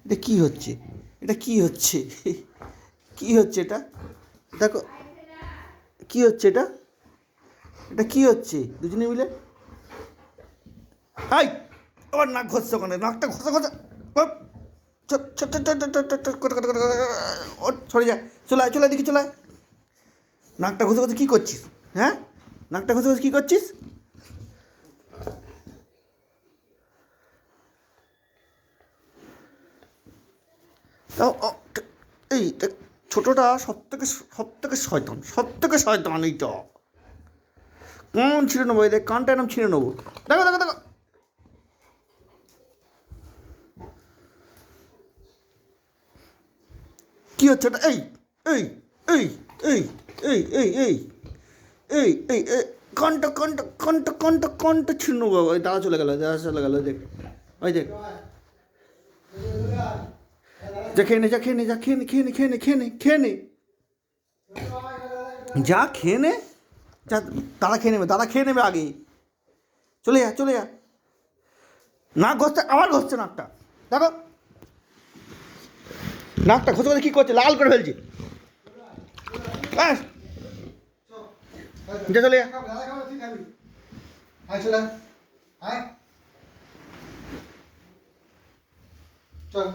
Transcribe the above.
এটা কী হচ্ছে? এটা কী হচ্ছে? কী হচ্ছে এটা? দেখো কী হচ্ছে এটা? এটা কী হচ্ছে দুজনে মিলে? হাই, আবার নাক ঘষছে ওখানে, নাকটা ঘষা ঘষা। সরে যা, চলে আয়, চলে আয়, দেখি চলে আয়। নাকটা ঘষে ঘষে কী করছিস? হ্যাঁ, নাকটা ঘষে ঘষে কী করছিস? তাও এই ছোটোটা সব থেকে শয়তান এইটা। কান ছিঁড়ে নেবো, এদের কানটা এরম ছিঁড়ে নেবো। দেখো দেখো দেখো, কী হচ্ছে এটা? এই এই এই এই এই এই এই এই এই এই কণ্ঠ ছিন্ন বাবা। ওই দাদা চলে গেল, দাদা চলে গেল, দেখ ওই দেখ। যা খেয়ে নে, যা খেয়ে নে, যা খেয়ে নে, খেয়ে নে, খেয়ে নে, খেয়ে নে, খেয়ে নে, যা খেয়ে নে, যা। দাদা খেয়ে নেবে, দাদা খেয়ে নেবে আগে। চলে যা, চলে যা। নাক ঘষছে, আবার ঘষছে নাকটা। দেখো নাকটা ঘষে ঘষে কী করছে, লাল করে ফেলছে। ব্যাস, যা চলে যা। চল